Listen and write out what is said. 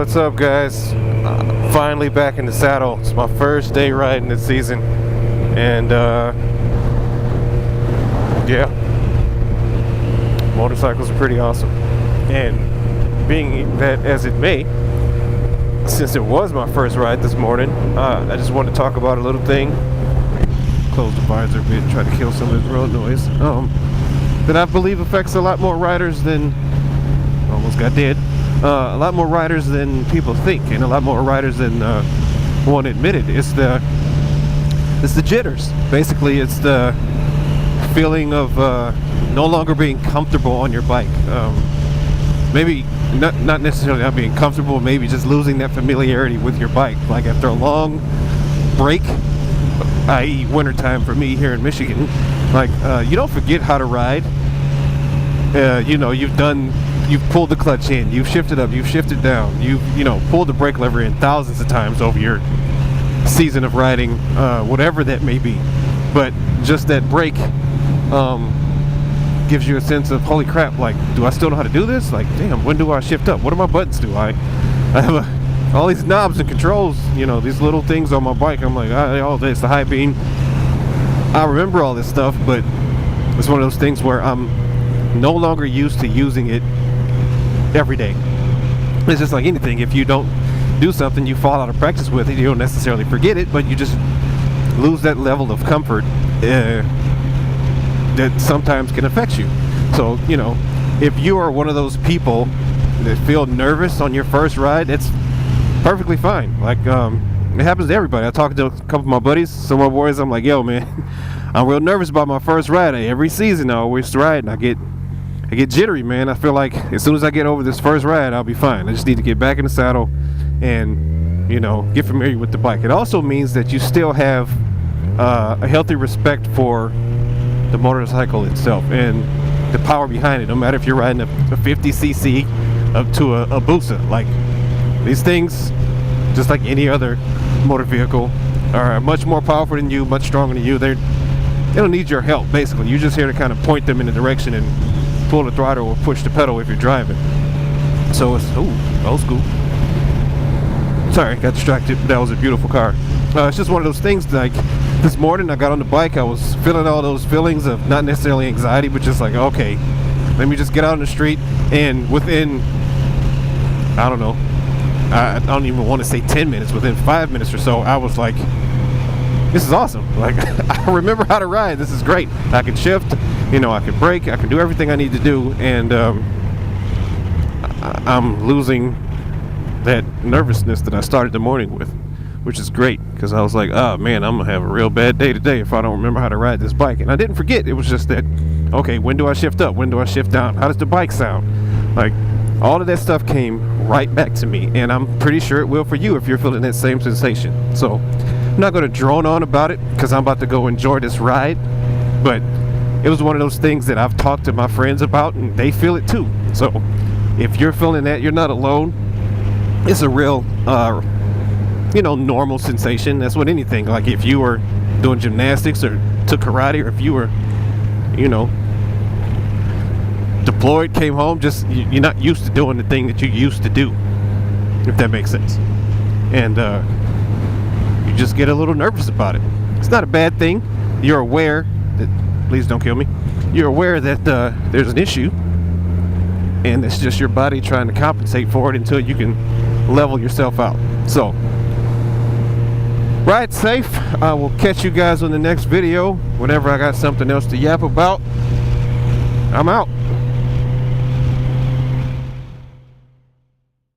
What's up, guys? Finally back in the saddle. It's my first day riding this season, and yeah, motorcycles are pretty awesome. And being that as it may, since it was my first ride this morning, I just wanted to talk about a little thing. Close the visor a bit, try to kill some of this road noise. That I believe affects a lot more riders than almost got dead. A lot more riders than people think, and a lot more riders than want to admit it. It's the jitters. Basically, it's the feeling of no longer being comfortable on your bike. Maybe not necessarily not being comfortable, maybe just losing that familiarity with your bike. Like after a long break, i.e. wintertime for me here in Michigan, like you don't forget how to ride. You know, you've pulled the clutch in, you've shifted up, you've shifted down, you've pulled the brake lever in thousands of times over your season of riding, whatever that may be. But just that break gives you a sense of, holy crap, like, do I still know how to do this? Like, damn, when do I shift up? What do my buttons do? I have all these knobs and controls, these little things on my bike. I'm like, all this, the high beam, I remember all this stuff, but it's one of those things where I'm no longer used to using it every day. It's just like anything. If you don't do something, you fall out of practice with it. You don't necessarily forget it, but you just lose that level of comfort that sometimes can affect you. So, if you are one of those people that feel nervous on your first ride, it's perfectly fine. Like, it happens to everybody. I talked to a couple of my buddies, some of my boys. I'm like, yo, man, I'm real nervous about my first ride. Every season I always ride and I get jittery, man. I feel like as soon as I get over this first ride, I'll be fine. I just need to get back in the saddle and, get familiar with the bike. It also means that you still have a healthy respect for the motorcycle itself and the power behind it, no matter if you're riding a 50cc up to a Busa. Like, these things, just like any other motor vehicle, are much more powerful than you, much stronger than you. They don't need your help, basically. You're just here to kind of point them in a direction and pull the throttle or push the pedal if you're driving. So it's old school. Sorry, got distracted. That was a beautiful car. It's just one of those things. Like, this morning I got on the bike, I was feeling all those feelings of not necessarily anxiety, but just like, okay, let me just get out on the street. And within, I don't know, I don't even want to say 10 minutes, within 5 minutes or so, I was like, this is awesome. Like, I remember how to ride. This is great. I can shift, I can brake, I can do everything I need to do, and I'm losing that nervousness that I started the morning with, which is great, because I was like, oh man, I'm gonna have a real bad day today if I don't remember how to ride this bike. And I didn't forget. It was just that, okay, when do I shift up? When do I shift down? How does the bike sound? Like, all of that stuff came right back to me, and I'm pretty sure it will for you if you're feeling that same sensation. So I'm not going to drone on about it because I'm about to go enjoy this ride, but it was one of those things that I've talked to my friends about, and they feel it too. So if you're feeling that, you're not alone. It's a real normal sensation. That's what anything, like if you were doing gymnastics or took karate, or if you were deployed, came home, just you're not used to doing the thing that you used to do, if that makes sense. And you just get a little nervous about it. It's not a bad thing. You're aware that, please don't kill me, you're aware that there's an issue, and it's just your body trying to compensate for it until you can level yourself out. So ride safe. I will catch you guys on the next video whenever I got something else to yap about. I'm out.